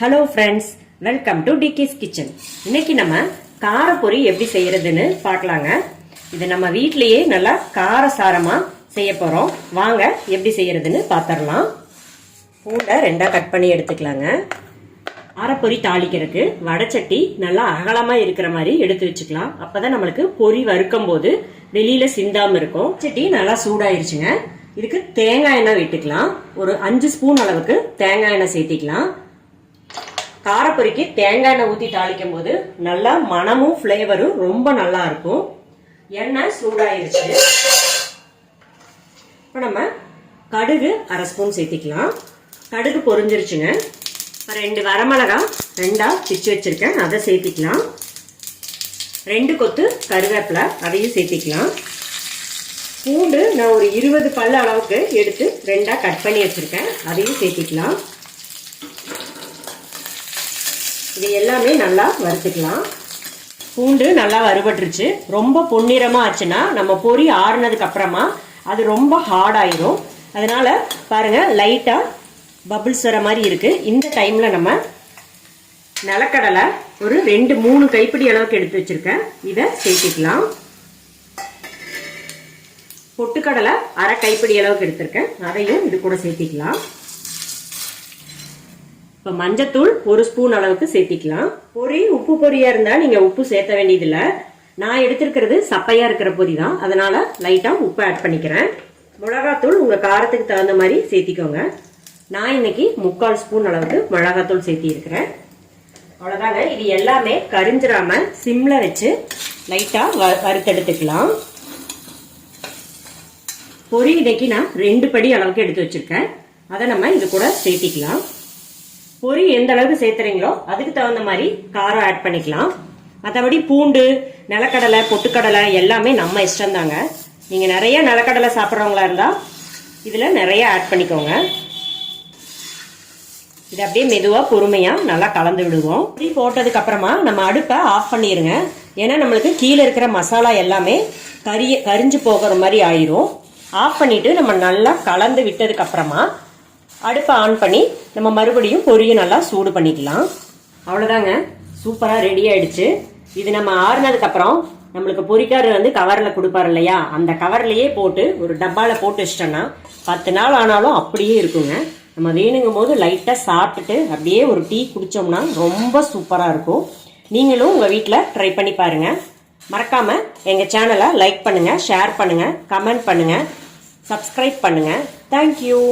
Hello friends, welcome to டிகிஸ் kitchen. இன்னைக்கு நம்ம காரப்பொரி எப்படி செய்யறதுன்னு பார்க்கலாங்க. இது நம்ம வீட்லயே நல்லா காரசாரமா செய்ய போறோம். வாங்க எப்படி செய்யறதுன்னு பார்த்துடலாம். பூண்டை ரெண்டா கட் பண்ணி எடுத்துக்கலாங்க. காரப்பொரி தாளிக்கிறதுக்கு வடைச்சட்டி நல்லா அகலமா இருக்கிற மாதிரி எடுத்து வச்சுக்கலாம். அப்பதான் நம்மளுக்கு பொரி வறுக்கும் போது வெளியில சிந்தாம இருக்கும். சட்டி நல்லா சூடாயிருச்சுங்க. இதுக்கு தேங்காய் எண்ணெய் விட்டுக்கலாம். ஒரு 5 ஸ்பூன் அளவுக்கு தேங்காய் எண்ணெய் சேர்த்திக்கலாம். காரப்பொரிக்கு தேங்காய் எண்ணெய் ஊற்றி தாளிக்கும் போது நல்லா மனமும் ஃப்ளேவரும் ரொம்ப நல்லா இருக்கும். எண்ணெய் சூடாயிருச்சு. இப்போ நம்ம கடுகு 1/2 ஸ்பூன் சேர்த்திக்கலாம். கடுகு பொரிஞ்சிருச்சுங்க. 2 வரமிளகாய் 2ஆ பிச்சு வச்சிருக்கேன், அதை சேர்த்திக்கலாம். 2 கொத்து கருவேப்பிலை, அதையும் சேர்த்திக்கலாம். பூண்டு நான் ஒரு 20 பல்லு அளவுக்கு எடுத்து 2ஆ கட் பண்ணி வச்சிருக்கேன், அதையும் சேர்த்திக்கலாம். இது எல்லாமே நல்லா வறுத்துக்கலாம். பூண்டு நல்லா வறுபட்டுருச்சு. ரொம்ப பொன்னிறமா ஆச்சுன்னா நம்ம பொரி ஆறுனதுக்கு அப்புறமா அது ரொம்ப ஹார்ட் ஆயிரும். அதனால பாருங்க, லைட்டா பபிள்ஸ் வர மாதிரி இருக்கு. இந்த டைம்ல நம்ம நிலக்கடலை ஒரு 2-3 கைப்பிடி அளவுக்கு எடுத்து வச்சிருக்கேன், இதை சேர்த்திக்கலாம். பொட்டுக்கடலை 1/2 கைப்பிடி அளவுக்கு எடுத்திருக்கேன், அதையும் இது கூட சேர்த்திக்கலாம். இப்போ மஞ்சத்தூள் 1 ஸ்பூன் அளவுக்கு சேர்த்திக்கலாம். பொரி உப்பு பொரியா இருந்தா நீங்க உப்பு சேர்த்த வேண்டியதில்லை. நான் எடுத்திருக்கிறது சப்பையா இருக்கிற பொரி தான், அதனால லைட்டா உப்பு ஆட் பண்ணிக்கிறேன். மிளகாத்தூள் உங்க காரத்துக்கு தகுந்த மாதிரி சேர்த்திக்கோங்க. நான் இன்னைக்கு 3/4 ஸ்பூன் அளவுக்கு மிளகாத்தூள் சேர்த்தி இருக்கிறேன். அவ்வளவுதாங்க. இது எல்லாமே கரிஞ்சிராம சிம்ல வச்சு லைட்டா வறுத்தெடுத்துக்கலாம். பொரி இன்னைக்கு நான் 2 படி அளவுக்கு எடுத்து வச்சிருக்கேன், அதை நம்ம இது கூட சேர்த்திக்கலாம். பொரி எந்த அளவுக்கு சேர்த்துறீங்களோ அதுக்கு தகுந்த மாதிரி காரம் ஆட் பண்ணிக்கலாம். மற்றபடி பூண்டு, நிலக்கடலை, பொட்டுக்கடலை எல்லாமே நம்ம இஷ்டம் தாங்க. நீங்க நிறைய நிலக்கடலை சாப்பிட்றவங்களா இருந்தா இதுல நிறைய ஆட் பண்ணிக்கோங்க. இது அப்படியே மெதுவா பொறுமையா நல்லா கலந்து விடுவோம். பொரி போட்டதுக்கு அப்புறமா நம்ம அடுப்பை ஆஃப் பண்ணிருங்க. ஏன்னா நம்மளுக்கு கீழே இருக்கிற மசாலா எல்லாமே கரிஞ்சு போகிற மாதிரி ஆயிரும். ஆஃப் பண்ணிட்டு நம்ம நல்லா கலந்து விட்டதுக்கு அப்புறமா அடுப்பை ஆன் பண்ணி நம்ம மறுபடியும் பொரியை நல்லா சூடு பண்ணிக்கலாம். அவ்வளோதாங்க, சூப்பராக ரெடி ஆயிடுச்சு. இது நம்ம ஆறுனதுக்கு அப்புறம் நம்மளுக்கு பொரிக்காரர் வந்து கவரில் கொடுப்பாரு இல்லையா, அந்த கவர்லேயே போட்டு ஒரு டப்பாவில் போட்டு வச்சிட்டோன்னா 10 நாள் ஆனாலும் அப்படியே இருக்குங்க. நம்ம வேணுங்கும் போது லைட்டாக சாப்பிட்டுட்டு அப்படியே ஒரு டீ குடித்தோம்னா ரொம்ப சூப்பராக இருக்கும். நீங்களும் உங்கள் வீட்டில் ட்ரை பண்ணி பாருங்கள். மறக்காமல் எங்கள் சேனலை லைக் பண்ணுங்கள், ஷேர் பண்ணுங்கள், கமெண்ட் பண்ணுங்கள், சப்ஸ்கிரைப் பண்ணுங்கள். தேங்க்யூ.